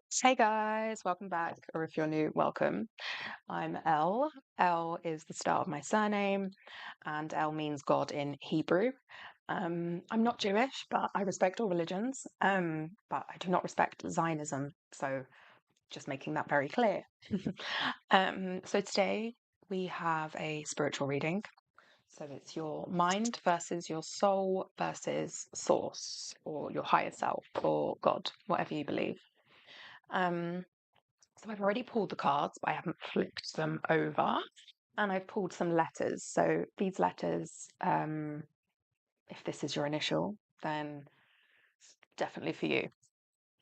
Hey guys, welcome back, or if you're new, welcome. I'm Elle. Elle is the start of my surname, and Elle means God in Hebrew. I'm not Jewish, but I respect all religions. But I do not respect Zionism, so just making that very clear. So today we have a spiritual reading. So it's your mind versus your soul versus source, or your higher self, or God, whatever you believe. So I've already pulled the cards, but I haven't flipped them over. And I've pulled some letters. So these letters, if this is your initial, then it's definitely for you.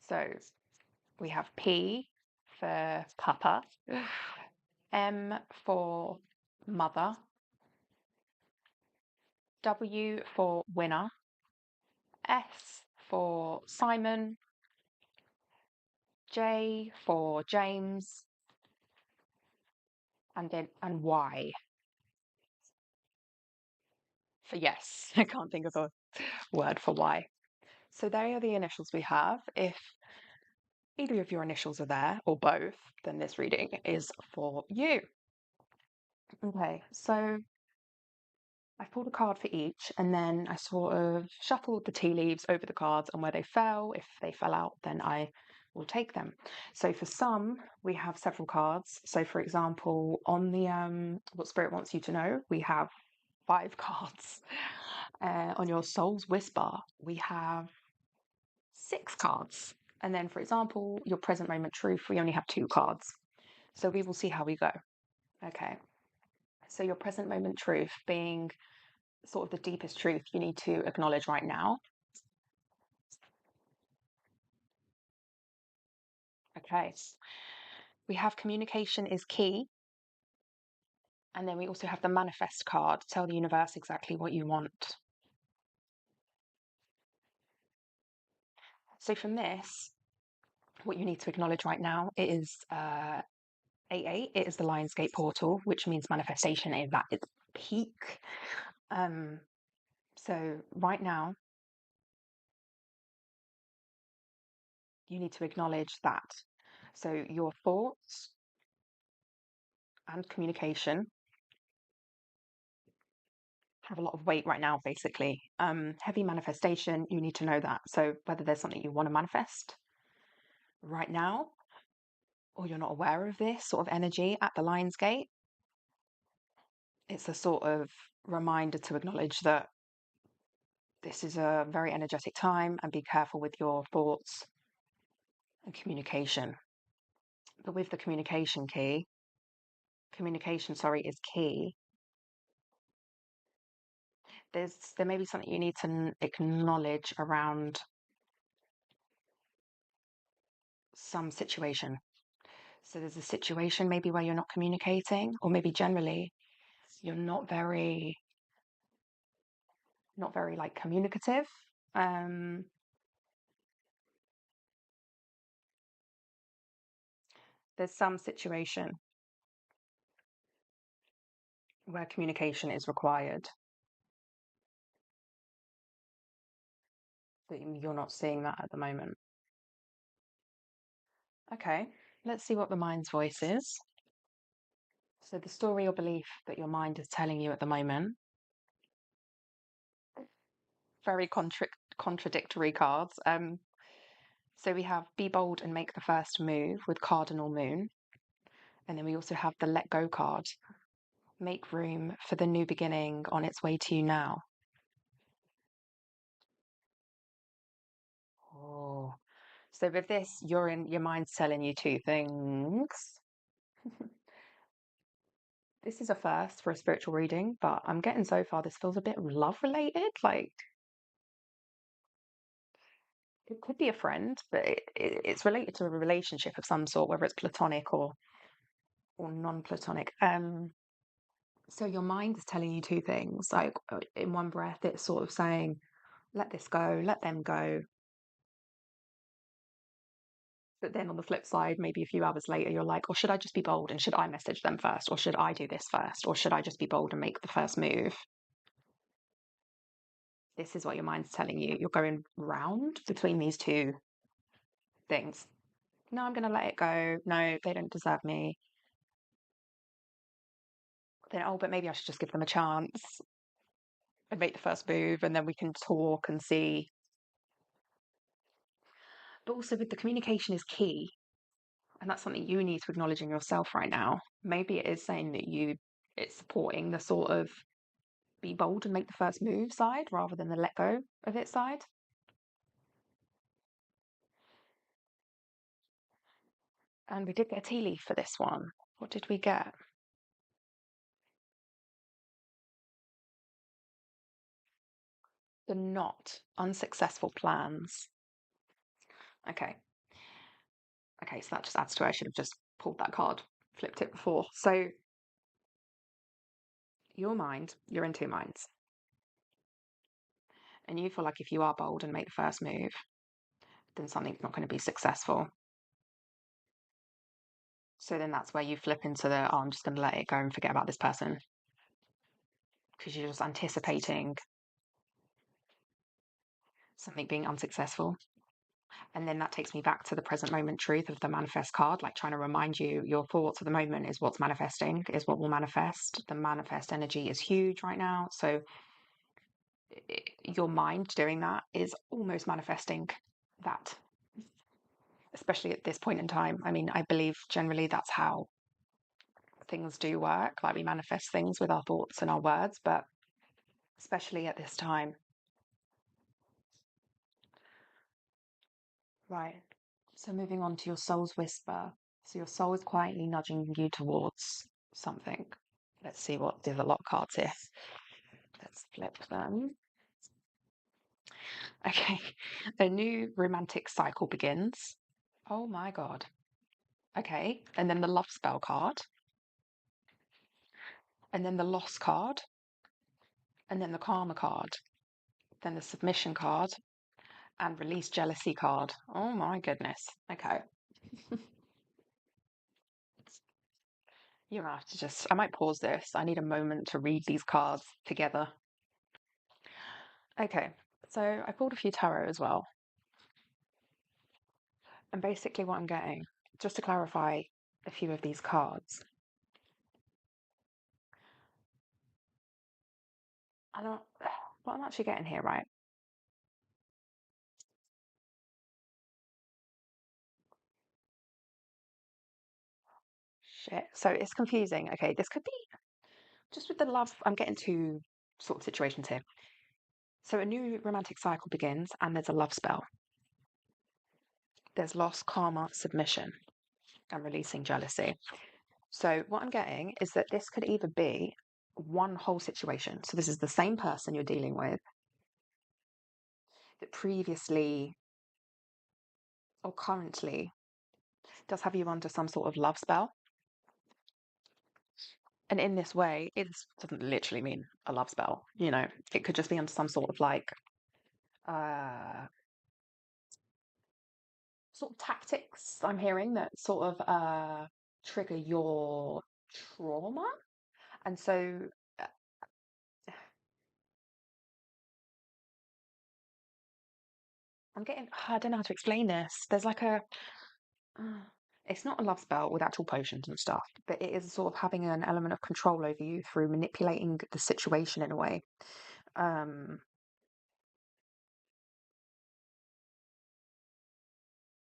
So we have P for Papa, M for Mother, W for Winner, S for Simon, J for James, and Y for yes. I can't think of a word for Y. So they are the initials we have. If either of your initials are there, or both, then this reading is for you. Okay, so I pulled a card for each, and then I sort of shuffled the tea leaves over the cards, and where they fell, if they fell out, then I will take them. So for some, we have several cards. So for example, on the What Spirit Wants You to Know, we have 5 cards. On your Soul's Whisper, we have 6 cards. And then, for example, your present moment truth, we only have 2 cards. So we will see how we go. Okay. So your present moment truth being sort of the deepest truth you need to acknowledge right now. Okay. We have communication is key. And then we also have the manifest card. Tell the universe exactly what you want. So from this, what you need to acknowledge right now is 8-8. It is the Lionsgate portal, which means manifestation is at its peak. So right now, you need to acknowledge that. So your thoughts and communication have a lot of weight right now, basically. Heavy manifestation, you need to know that. So whether there's something you want to manifest right now, or you're not aware of this sort of energy at the Lion's Gate, it's a sort of reminder to acknowledge that this is a very energetic time and be careful with your thoughts and communication. But with the communication, is key. There may be something you need to acknowledge around some situation. So there's a situation maybe where you're not communicating, or maybe generally you're not very like communicative. There's some situation where communication is required, but you're not seeing that at the moment. Okay, let's see what the mind's voice is. So the story or belief that your mind is telling you at the moment, very contradictory cards. So we have be bold and make the first move with Cardinal Moon. And then we also have the let go card. Make room for the new beginning on its way to you now. Oh. So with this, your mind's telling you 2 things. This is a first for a spiritual reading, but I'm getting so far this feels a bit love related. Like it could be a friend, but it's related to a relationship of some sort, whether it's platonic or non-platonic. So your mind is telling you 2 things. Like in one breath, it's sort of saying, let this go, let them go. But then on the flip side, maybe a few hours later, you're like, or should I just be bold and should I message them first? Or should I do this first? Or should I just be bold and make the first move? This is what your mind's telling you. You're going round between these 2 things. No, I'm going to let it go. No, they don't deserve me. Then, oh, but maybe I should just give them a chance and make the first move, and then we can talk and see. But also, with the communication is key, and that's something you need to acknowledge in yourself right now. Maybe it is saying that it's supporting the sort of be bold and make the first move side rather than the let go of it side. And we did get a tea leaf for this one. What did we get? The not unsuccessful plans. Okay. Okay, so that just adds to it. I should have just pulled that card, flipped it before. So your mind, you're in two minds. And you feel like if you are bold and make the first move, then something's not going to be successful. So then that's where you flip into the, oh, I'm just going to let it go and forget about this person. Because you're just anticipating something being unsuccessful. And then that takes me back to the present moment truth of the manifest card, like trying to remind you your thoughts of the moment is what's manifesting, is what will manifest. The manifest energy is huge right now. So your mind doing that is almost manifesting that, especially at this point in time. I mean, I believe generally that's how things do work. Like we manifest things with our thoughts and our words, but especially at this time. Right. So moving on to your soul's whisper. So your soul is quietly nudging you towards something. Let's see what the other lot cards here. Let's flip them. Okay. A new romantic cycle begins. Oh my God. Okay. And then the love spell card. And then the loss card. And then the karma card. Then the submission card. And release jealousy card. Oh my goodness. Okay. You're gonna have to just, I might pause this. I need a moment to read these cards together. Okay, so I pulled a few tarot as well. And basically what I'm getting, just to clarify a few of these cards, I don't, what I'm actually getting here, right? Shit. So it's confusing. Okay, this could be just with the love. I'm getting two sort of situations here. So a new romantic cycle begins and there's a love spell. There's loss, karma, submission, and releasing jealousy. So what I'm getting is that this could either be one whole situation. So this is the same person you're dealing with that previously or currently does have you under some sort of love spell. And in this way, it doesn't literally mean a love spell, you know, it could just be under some sort of like uh sort of tactics I'm hearing that sort of trigger your trauma. And so uh, I'm getting, I don't know how to explain this. There's like a uh, it's not a love spell with actual potions and stuff, but it is sort of having an element of control over you through manipulating the situation in a way. Um,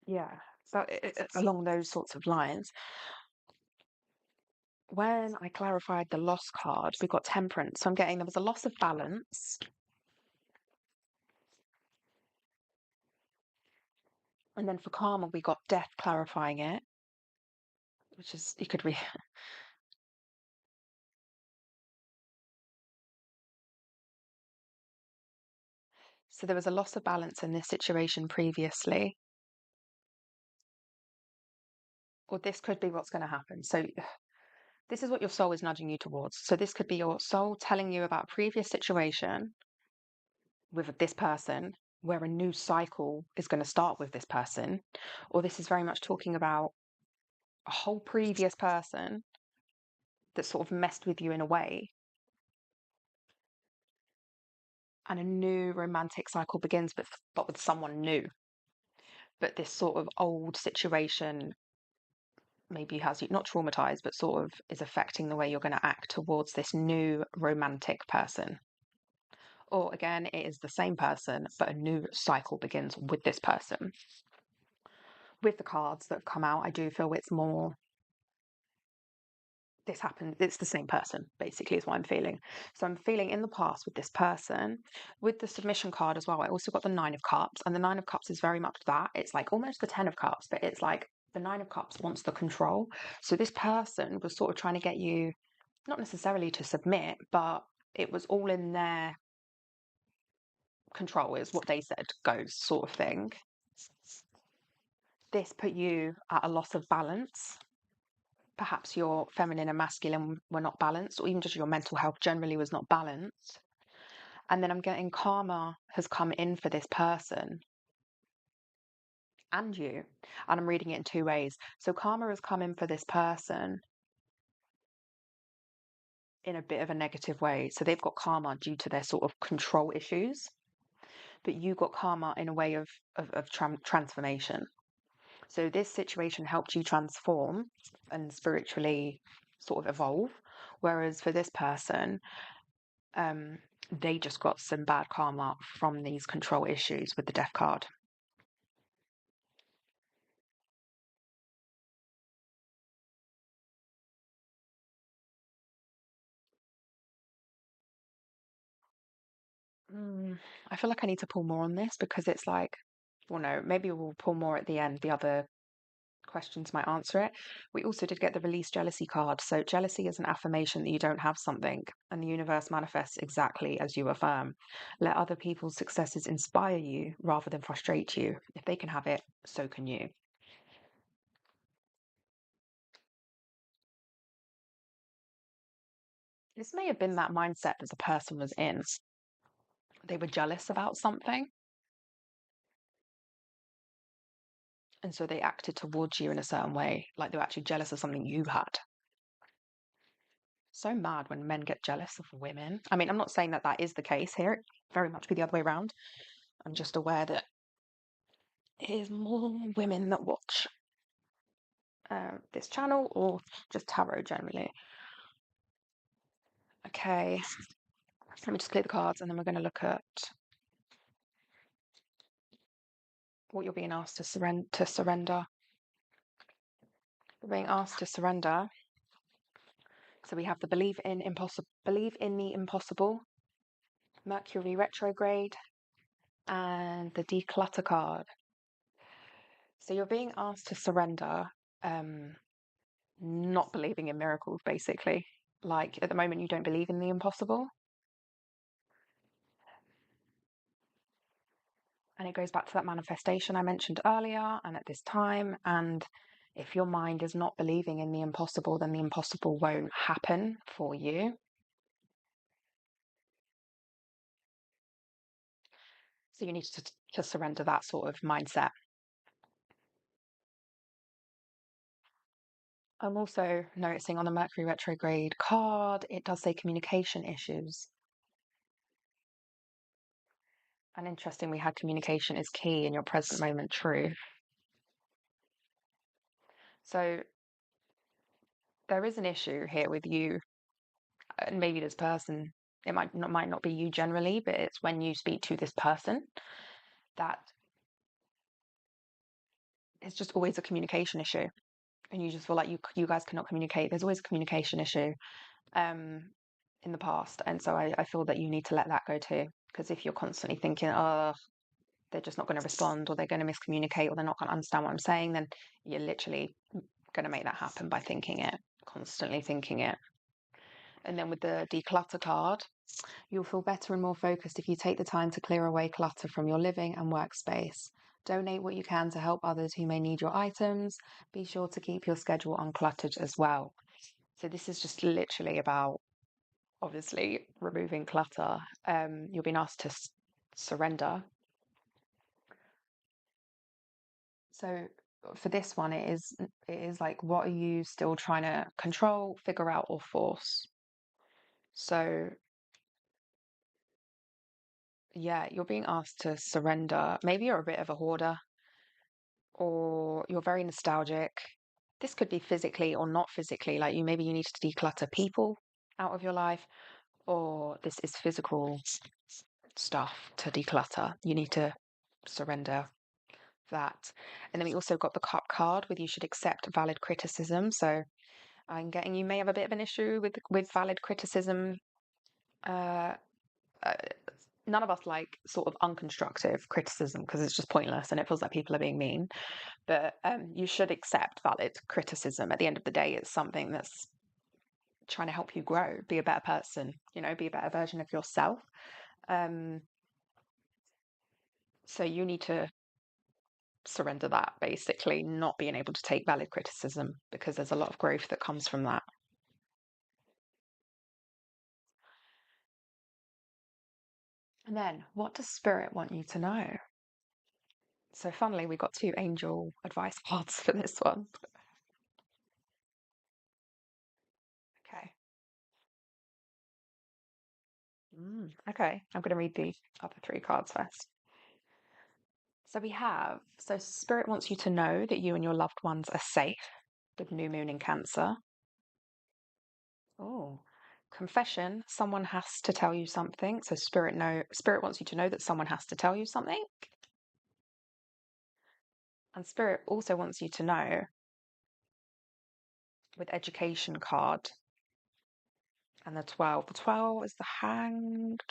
yeah. So along those sorts of lines, when I clarified the loss card, we got temperance. So I'm getting there was a loss of balance. And then for karma, we got death clarifying it, which is, you could read. So there was a loss of balance in this situation previously, or this could be what's going to happen. So this is what your soul is nudging you towards. So this could be your soul telling you about a previous situation with this person where a new cycle is going to start with this person, or this is very much talking about a whole previous person that sort of messed with you in a way, and a new romantic cycle begins, but with someone new. but this sort of old situation maybe has you not traumatized, but sort of is affecting the way you're going to act towards this new romantic person. Or again, it is the same person, but a new cycle begins with this person. With the cards that have come out, I do feel it's more this happened, it's the same person, basically, is what I'm feeling. So I'm feeling in the past with this person, with the submission card as well. I also got the Nine of Cups, and the Nine of Cups is very much that. It's like almost the Ten of Cups, but it's like the Nine of Cups wants the control. So this person was sort of trying to get you, not necessarily to submit, but it was all in their control, is what they said goes, sort of thing. This put you at a loss of balance. Perhaps your feminine and masculine were not balanced, or even just your mental health generally was not balanced. And then I'm getting karma has come in for this person and you. And I'm reading it in two ways. So karma has come in for this person in a bit of a negative way. So they've got karma due to their sort of control issues, but you got karma in a way of transformation. So this situation helped you transform and spiritually sort of evolve. Whereas for this person, they just got some bad karma from these control issues with the Death card. I feel like I need to pull more on this because it's like, well, no, maybe we'll pull more at the end. The other questions might answer it. We also did get the release jealousy card. So jealousy is an affirmation that you don't have something, and the universe manifests exactly as you affirm. Let other people's successes inspire you rather than frustrate you. If they can have it, so can you. This may have been that mindset that the person was in. They were jealous about something, and so they acted towards you in a certain way, like they were actually jealous of something you had. So mad when men get jealous of women. I mean, I'm not saying that that is the case here. It very much be the other way around. I'm just aware that it is more women that watch this channel or just tarot generally. Okay, let me just clear the cards and then we're going to look at what you're being asked to surrender. You're being asked to surrender. So we have the believe in the impossible, Mercury retrograde, and the declutter card. So you're being asked to surrender, not believing in miracles, basically. Like at the moment, you don't believe in the impossible. And it goes back to that manifestation I mentioned earlier and at this time. And if your mind is not believing in the impossible, then the impossible won't happen for you. So you need to surrender that sort of mindset. I'm also noticing on the Mercury retrograde card, it does say communication issues. And interesting, we had communication is key in your present moment truth. So there is an issue here with you and maybe this person. It might not be you generally, but it's when you speak to this person that it's just always a communication issue, and you just feel like you guys cannot communicate. There's always a communication issue in the past, and so I feel that you need to let that go too. Because if you're constantly thinking, oh, they're just not going to respond, or they're going to miscommunicate, or they're not going to understand what I'm saying, then you're literally going to make that happen by thinking it, constantly thinking it. And then with the declutter card, you'll feel better and more focused if you take the time to clear away clutter from your living and workspace. Donate what you can to help others who may need your items. Be sure to keep your schedule uncluttered as well. So this is just literally about, obviously, removing clutter. You're being asked to surrender. So for this one, it is like, what are you still trying to control, figure out, or force? So yeah, you're being asked to surrender. Maybe you're a bit of a hoarder. or you're very nostalgic. This could be physically or not physically, like maybe you need to declutter people out of your life, or this is physical stuff to declutter. You need to surrender that. And then we also got the cup card with you should accept valid criticism. So I'm getting you may have a bit of an issue with valid criticism. Uh, uh, None of us like sort of unconstructive criticism because it's just pointless and it feels like people are being mean. But you should accept valid criticism. At the end of the day, it's something that's trying to help you grow, be a better person, be a better version of yourself. Um, so you need to surrender that, basically, not being able to take valid criticism because there's a lot of growth that comes from that. And then, what does Spirit want you to know? So, funnily, we got two angel advice cards for this one. Okay. Okay, I'm going to read the other three cards first. So Spirit wants you to know that you and your loved ones are safe with new moon in Cancer. Oh, confession, someone has to tell you something. So Spirit wants you to know that someone has to tell you something. And Spirit also wants you to know with education card and the 12. The 12 is the hanged.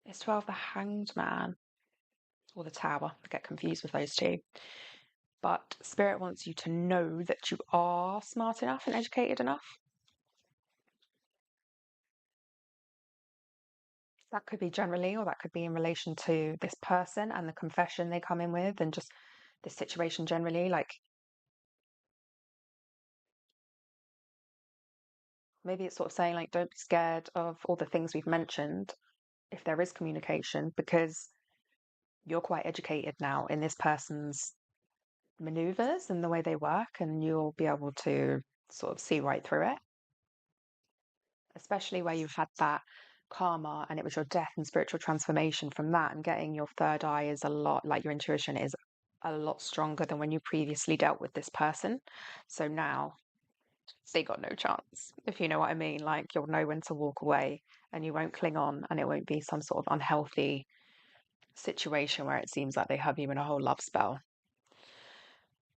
Is 12 the hanged man or the tower? I get confused with those two. But Spirit wants you to know that you are smart enough and educated enough. That could be generally, or that could be in relation to this person and the confession they come in with, and just this situation generally. Like maybe it's sort of saying, like, don't be scared of all the things we've mentioned if there is communication, because you're quite educated now in this person's maneuvers and the way they work, and you'll be able to sort of see right through it, especially where you've had that karma and it was your death and spiritual transformation from that, and getting your third eye is a lot like your intuition is a lot stronger than when you previously dealt with this person. So now they got no chance, if you know what I mean. Like you'll know when to walk away and you won't cling on, and it won't be some sort of unhealthy situation where it seems like they have you in a whole love spell.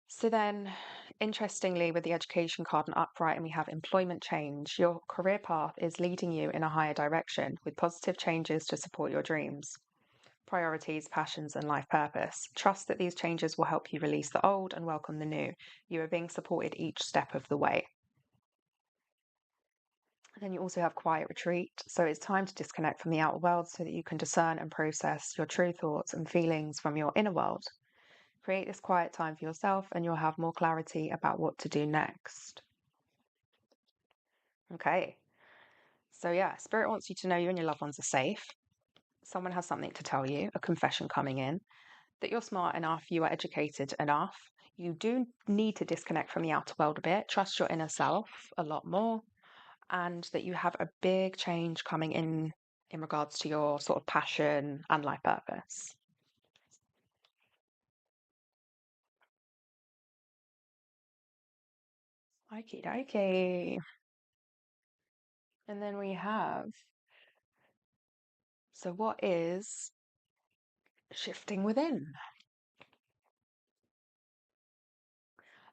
So then, interestingly, with the education card and upright, and we have employment change, your career path is leading you in a higher direction with positive changes to support your dreams, priorities, passions, and life purpose. Trust that these changes will help you release the old and welcome the new. You are being supported each step of the way. And then you also have quiet retreat. So it's time to disconnect from the outer world so that you can discern and process your true thoughts and feelings from your inner world. Create this quiet time for yourself and you'll have more clarity about what to do next. Okay. So, yeah, Spirit wants you to know you and your loved ones are safe. Someone has something to tell you, a confession coming in, that you're smart enough, you are educated enough. You do need to disconnect from the outer world a bit, trust your inner self a lot more, and that you have a big change coming in regards to your sort of passion and life purpose. Okie dokie. And then we have, so what is shifting within?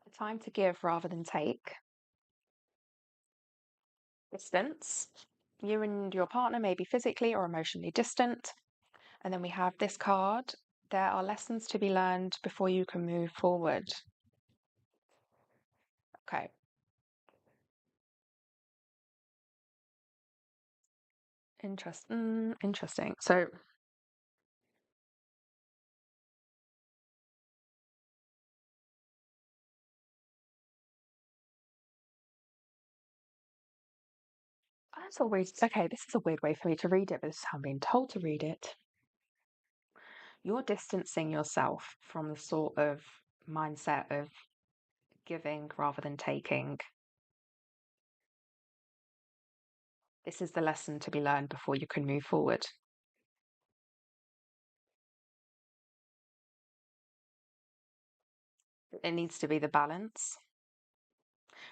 A time to give rather than take. Distance. You and your partner may be physically or emotionally distant. And then we have this card. There are lessons to be learned before you can move forward. Okay. Interesting. So that's always okay. This is a weird way for me to read it, but this is how I'm being told to read it. You're distancing yourself from the sort of mindset of giving rather than taking. This is the lesson to be learned before you can move forward. It needs to be the balance.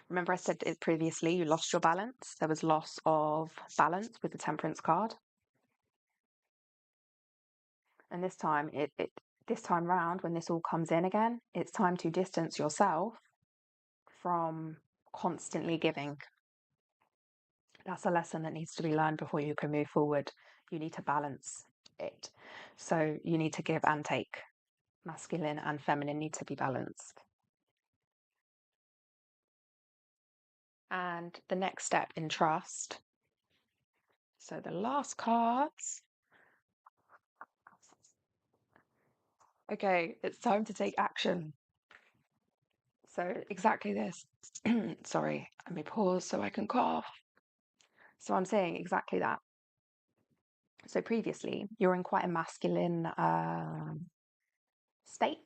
Remember I said it previously, you lost your balance. There was loss of balance with the Temperance card. And this time round, when this all comes in again, it's time to distance yourself from constantly giving. That's a lesson that needs to be learned before you can move forward. You need to balance it. So you need to give and take. Masculine and feminine need to be balanced. And the next step in trust. So the last cards. Okay, it's time to take action. So exactly this. Sorry, let me pause so I can cough. So I'm saying exactly that. So previously, you're in quite a masculine state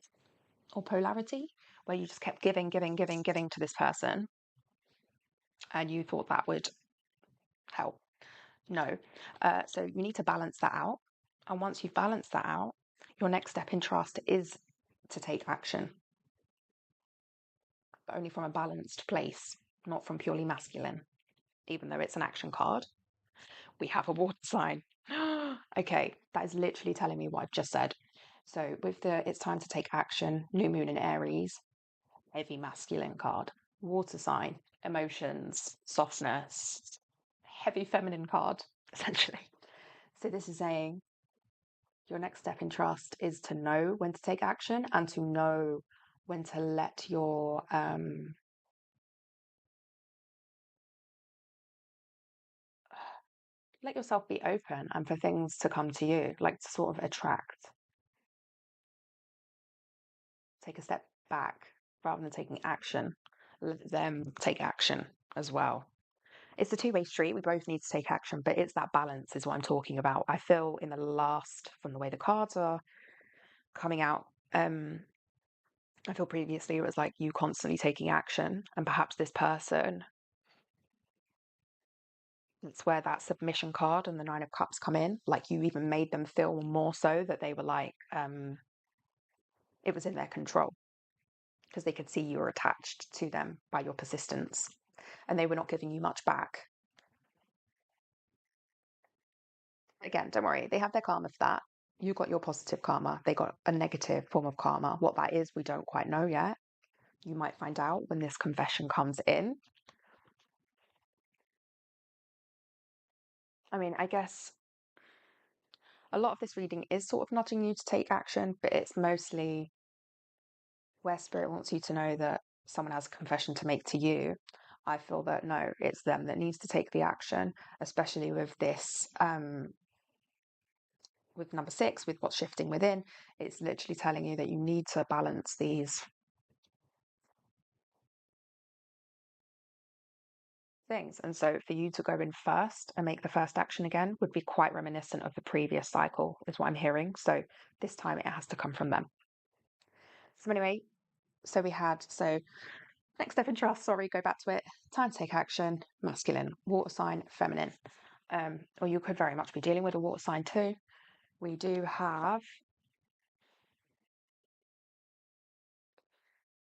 or polarity where you just kept giving to this person, and you thought that would help. No. So you need to balance that out. And once you've balanced that out, your next step in trust is to take action, but only from a balanced place, not from purely masculine, even though it's an action card. We have a water sign. Okay, that is literally telling me what I've just said. So with the it's time to take action, new moon in Aries, heavy masculine card, water sign, emotions, softness, heavy feminine card, essentially. So this is saying your next step in trust is to know when to take action and to know when to let yourself be open and for things to come to you, like to sort of attract. Take a step back rather than taking action. Let them take action as well. It's a two-way street. We both need to take action, but it's that balance is what I'm talking about. I feel in the last, from the way the cards are coming out, I feel previously it was like you constantly taking action, and perhaps this person, it's where that submission card and the Nine of Cups come in. Like you even made them feel more so that they were like, it was in their control because they could see you were attached to them by your persistence and they were not giving you much back. Again, don't worry, they have their karma for that. You got your positive karma, they got a negative form of karma. What that is, we don't quite know yet. You might find out when this confession comes in. I mean, I guess a lot of this reading is sort of nudging you to take action, but it's mostly where spirit wants you to know that someone has a confession to make to you. I feel that no, it's them that needs to take the action, especially with this with number 6, with what's shifting within. It's literally telling you that you need to balance these things. And so for you to go in first and make the first action again would be quite reminiscent of the previous cycle, is what I'm hearing. So this time it has to come from them. So anyway, so next step in trust, sorry, go back to it. Time to take action, masculine, water sign, feminine. Or you could very much be dealing with a water sign too. We do have,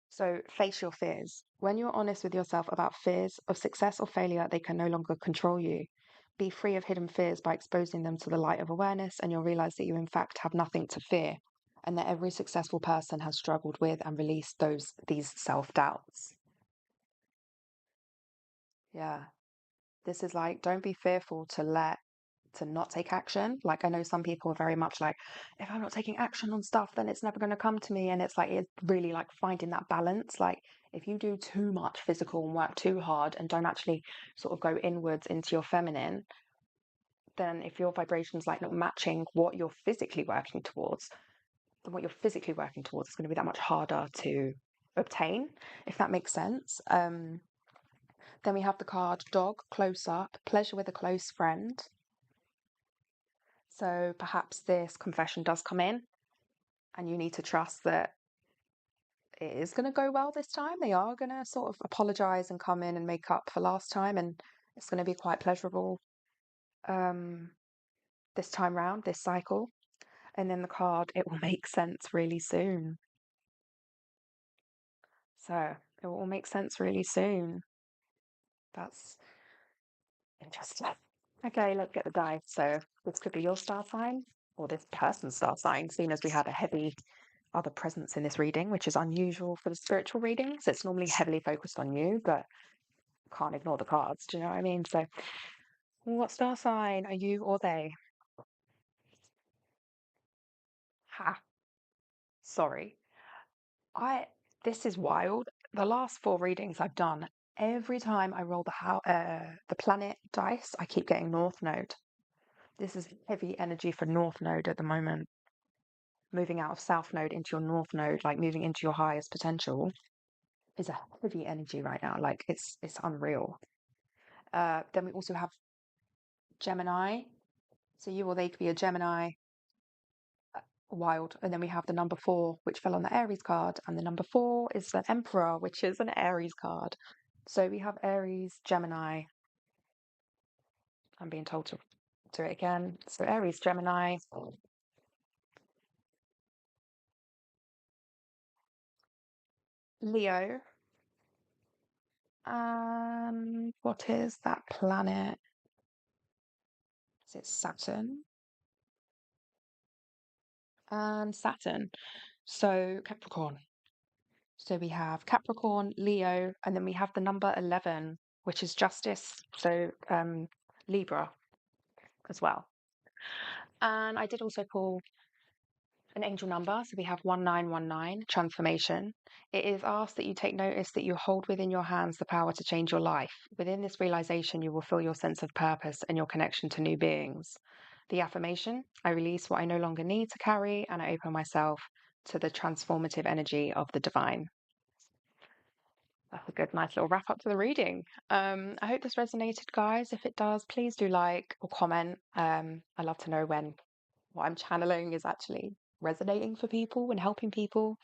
so face your fears. When you're honest with yourself about fears of success or failure, they can no longer control you. Be free of hidden fears by exposing them to the light of awareness, and you'll realize that you, in fact, have nothing to fear, and that every successful person has struggled with and released these self-doubts. Yeah. This is like, don't be fearful to not take action. Like, I know some people are very much like, if I'm not taking action on stuff, then it's never going to come to me. And it's like, it's really like finding that balance. Like, if you do too much physical and work too hard and don't actually sort of go inwards into your feminine, then if your vibration's like not matching what you're physically working towards, then what you're physically working towards is going to be that much harder to obtain, if that makes sense. Then we have the card Dog, Close Up, Pleasure with a Close Friend. So perhaps this confession does come in and you need to trust that it is going to go well this time. They are going to sort of apologize and come in and make up for last time, and it's going to be quite pleasurable this time round, this cycle. And then the card, it will make sense really soon. So it will all make sense really soon. That's interesting. Okay, let's get the dice. So this could be your star sign or this person's star sign, seeing as we had a heavy other presence in this reading, which is unusual for the spiritual readings. It's normally heavily focused on you, but can't ignore the cards. Do you know what I mean? So what star sign are you or they? Ha, sorry. This is wild. The last 4 readings I've done, every time I roll the planet dice, I keep getting North Node. This is heavy energy for North Node at the moment. Moving out of South Node into your North Node, like moving into your highest potential, is a heavy energy right now. Like it's unreal. Then we also have Gemini. So you or they could be a Gemini, wild. And then we have the number 4, which fell on the Aries card. And the number 4 is the Emperor, which is an Aries card. So we have Aries, Gemini. I'm being told to do it again. So Aries, Gemini. Leo. What is that planet? Is it Saturn? And Saturn. So Capricorn. So we have Capricorn, Leo, and then we have the number 11, which is justice. So Libra as well. And I did also pull an angel number. So we have 1919, transformation. It is asked that you take notice that you hold within your hands the power to change your life. Within this realization, you will feel your sense of purpose and your connection to new beings. The affirmation, I release what I no longer need to carry and I open myself to the transformative energy of the divine. That's a good, nice little wrap up to the reading. I hope this resonated, guys. If it does, please do like or comment. I love to know when what I'm channeling is actually resonating for people and helping people.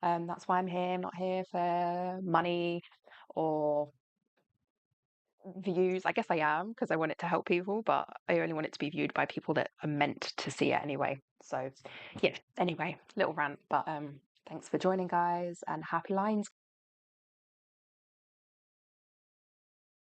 That's why I'm here. I'm not here for money or views. I guess I am because I want it to help people, but I only want it to be viewed by people that are meant to see it anyway. So yeah, anyway, little rant, but thanks for joining, guys, and happy lines.